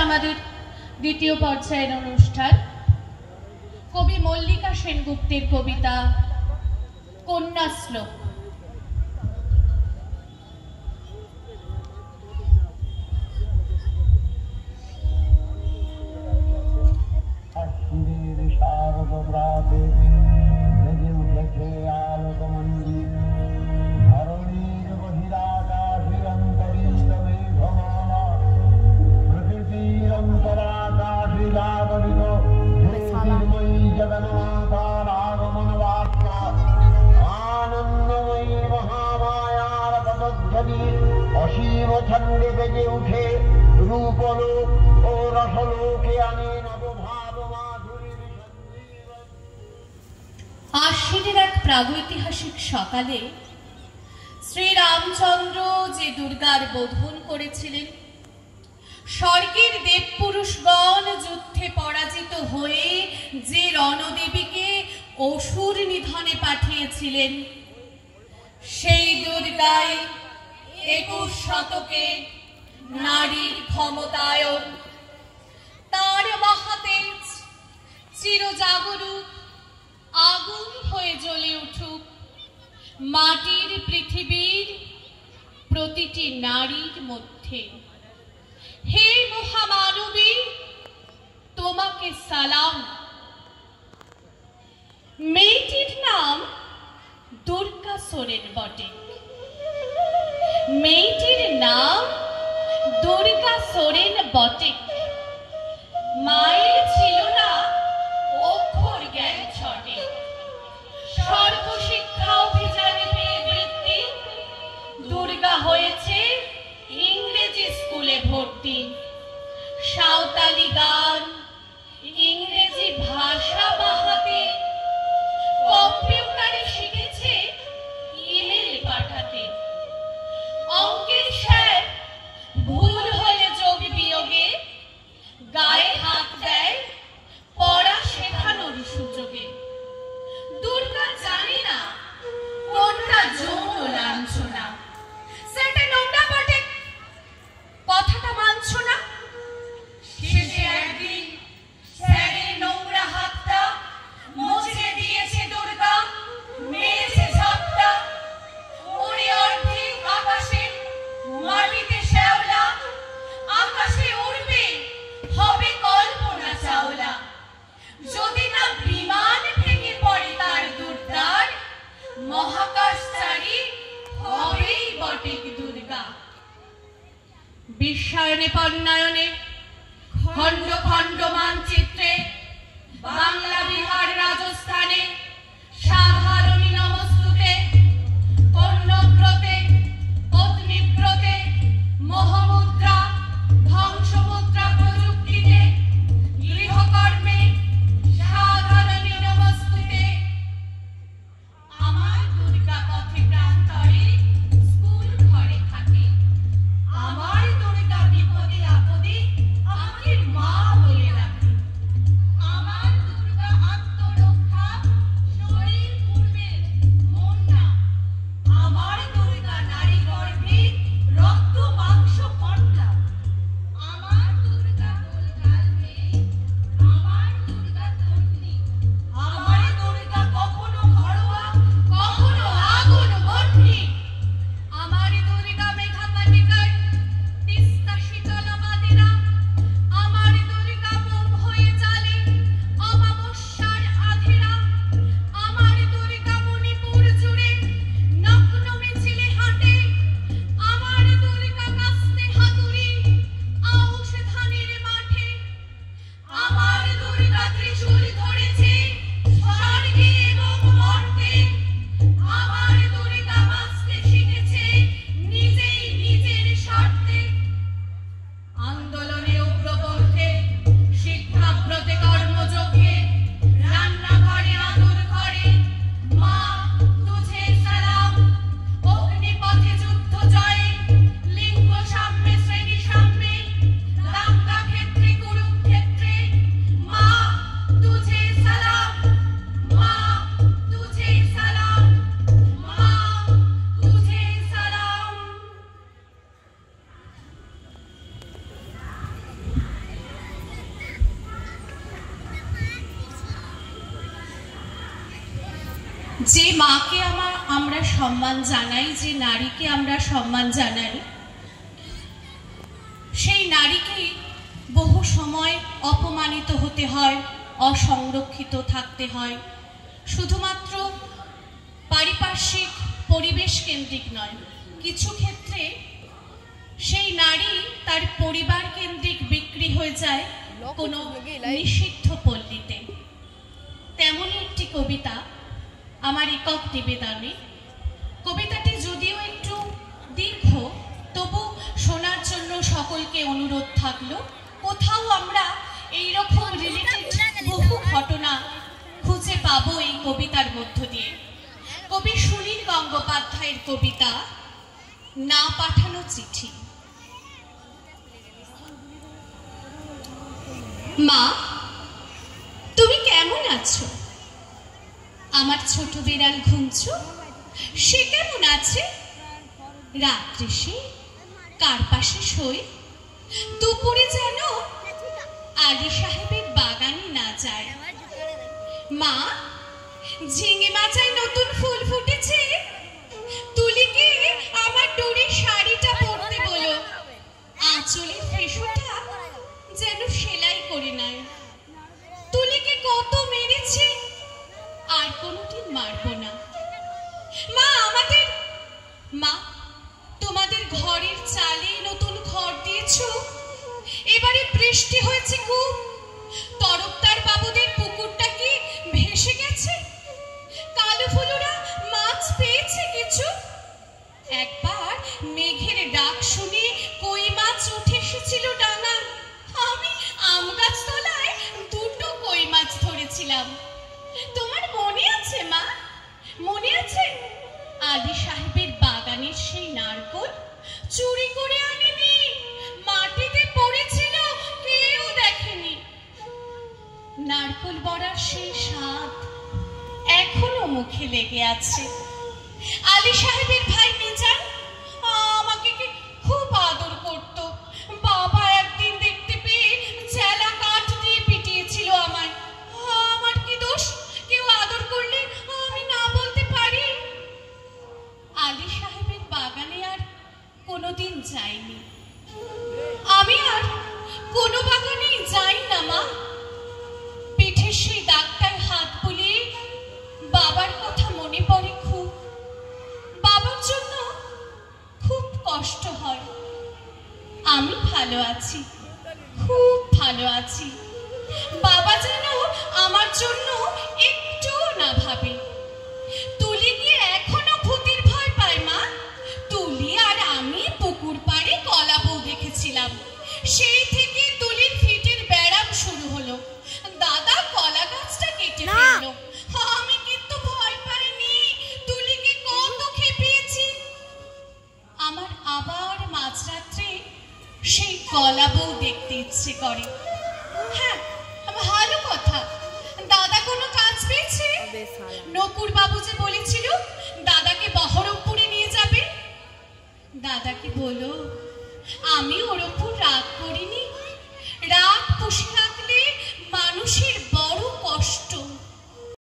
আমাদের দ্বিতীয় পর্যায়ের অনুষ্ঠান। কবি মল্লিকা সেনগুপ্তের কবিতা কন্যা শ্লোক। অসীম ছন্দে বেজে উঠে রূপলোক ও রসলোকে আনে নবভাব মাধুরীর সঞ্জীবন। আশ্বিনের এক প্রাগৈতিহাসিক সকালে শ্রীরামচন্দ্র যে দুর্গার বোধন করেছিলেন, স্বর্গের দেবপুরুষগণ যুদ্ধে পরাজিত হয়ে যে রণদেবীকে অসুর নিধনে পাঠিয়েছিলেন, সেই দুর্গাই 21 শতকে নারীর ক্ষমতায়ন। তার মহাতেজ চিরজাগরুক আগুন হয়ে জ্বলে উঠুক মাটির পৃথিবীর প্রতিটি নারীর মধ্যে। হে মহামানবী, তোমাকে সালাম। মেয়েটির নাম দুর্গা সোরেন বটে। মেয়েটির নাম দুর্গা সোরেন বটে। মায়ের ছিল না অক্ষর জ্ঞান ছটে। সর্বশিক্ষা অভিযানে পেয়ে বৃত্তি, দুর্গা হয়েছে ইংরেজি স্কুলে ভর্তি। সাঁওতালি গান, ইংরেজি ভাষা বাহাতে, কম্পিউটারে শিখেছে ইমেল পাঠাতে। অঙ্কের স্যার ভুল হলে যোগ বিয়োগে গায়ে হাত দেয় পড়া শেখানোর সুযোগে। দুর্গা জানে না কোনটা যৌন লাঞ্ছনা। সেটা নোংরা বটে, কথাটা মানছ না। শেষে একদিন স্যারের নোংরা হাতটা মুছে দিয়েছে দুর্গা, মেরেছে ঝাপটা। ওরে অর্ধেক আকাশে মাটিতে শ্যাওলা, আকাশে উড়বে হবে কল্পনা চাওলা। যদি না বিমান ভেঙে পড়ে তার দুর্দার, মহাকাশচারী হবেই বটে দুর্গা। বিশ্বায়নে পণ্যায়নে খণ্ড খণ্ড মানচিত্রে বাংলা, বিহার, রাজস্থানে সাধারণী নমস্তুতে, কন্যব্রতে, পত্নীব্রতে, মোহমুদ্রা, ধ্বংসমুদ্রা প্রযুক্তিতে, গৃহকর্মে সাধারণী নমস্তুতে। আমার দুর্গা পথে প্রান্তরে স্কুল ঘরে থাকে। আমার দুর্গা বিপদে আপদে আমাকে মা বলে রাখে। আমার দুর্গা যে মাকে আমরা সম্মান জানাই, যে নারীকে আমরা সম্মান জানাই, সেই নারীকেই বহু সময় অপমানিত হতে হয়, অসংরক্ষিত থাকতে হয়। শুধুমাত্র পারিপার্শ্বিক পরিবেশ কেন্দ্রিক নয়, কিছু ক্ষেত্রে সেই নারী তার পরিবার কেন্দ্রিক বিক্রি হয়ে যায় কোনো নিষিদ্ধ পল্লীতে। তেমনই একটি কবিতা আমার একক নিবেদনে। কবিতাটি যদিও একটু দীর্ঘ, তবু শোনার জন্য সকলকে অনুরোধ থাকলো। কোথাও আমরা এইরকম রিলেটেড বহু ঘটনা খুঁজে পাবো এই কবিতার মধ্য দিয়ে। কবি সুনীল গঙ্গোপাধ্যায়ের কবিতা না পাঠানো চিঠি। মা, তুমি কেমন আছো? আমার ছোট বিড়াল ঘুমছো, সে কেমন আছে? রাত্রে সে কার পাশে শোয়? দুপুরে যেন আলী সাহেবের বাগানে না যায়। মা, ঝিঙে মাচায় নতুন ফুল ফুটেছে, তুলিকে আমার ডোরের শাড়িটা পরতে বলো। আঁচলের ফেসুটা যেন সেলাই করে নেয়। তুলিকে কত মেরেছে, আর কোনোদিন মারবো না। মা, তোমাদের ঘরের চালে নতুন ঘর দিয়েছো, এবারে বৃষ্টি হয়েছে খুব। তরফদার বাবুদের পুকুরটা কি ভেসে গেছে? কালো ফুলুরা মাছ পেয়েছে কিছু? একবার মেঘের ডাক শুনে কই মাছ উঠে এসেছিল ডাঙায়। আমি আম গাছ তলায় দুটো কই মাছ ধরেছিলাম। তোমার মনে আছে মা? মনে আছে আলী সাহেবের বাগানের সেই নারকোল চুরি করে আনিনি, মাটিতে পড়েছিল, কেউ দেখেনি। নারকোল বড়ার সেই স্বাদ এখনো মুখে লেগে আছে। আলী সাহেবের ভাই মিজান আমাকে খুব আদর করত। বাবা একদিন দেখতে পেয়ে চেলা কাঠ দিয়ে পিটিয়েছিল আমায়। আমার কি দোষ কেউ আদর করলে আমি না বলতে পারি? আলী সাহেবের বাগানে আর কোনোদিন যাইনি। আমি আর কোনো বাগানেই যাই না মা। পিঠে সেই দাগটায় হাত বুলিয়ে বাবার কথা মনে পড়ে খুব। বাবার জন্য খুব কষ্ট হয়। আমি ভালো আছি, খুব ভালো আছি। বাবা যেন আমার জন্য একটুও না ভাবে। তুলি কি এখনো ভূতের ভয় পায় মা? তুলি আর আমি পুকুর পাড়ে কলা বউ দেখেছিলাম। সেই থেকে তুলির ফিটের ব্যারাম শুরু হলো। দাদা কলা গাছটা কেটে ফেললো। আমি কিন্তু ভয় পাইনি, তুলিকে কত খেপিয়েছি। আমার আবার মাঝরাত্রে সেই কলা বউ দেখতে ইচ্ছে করে।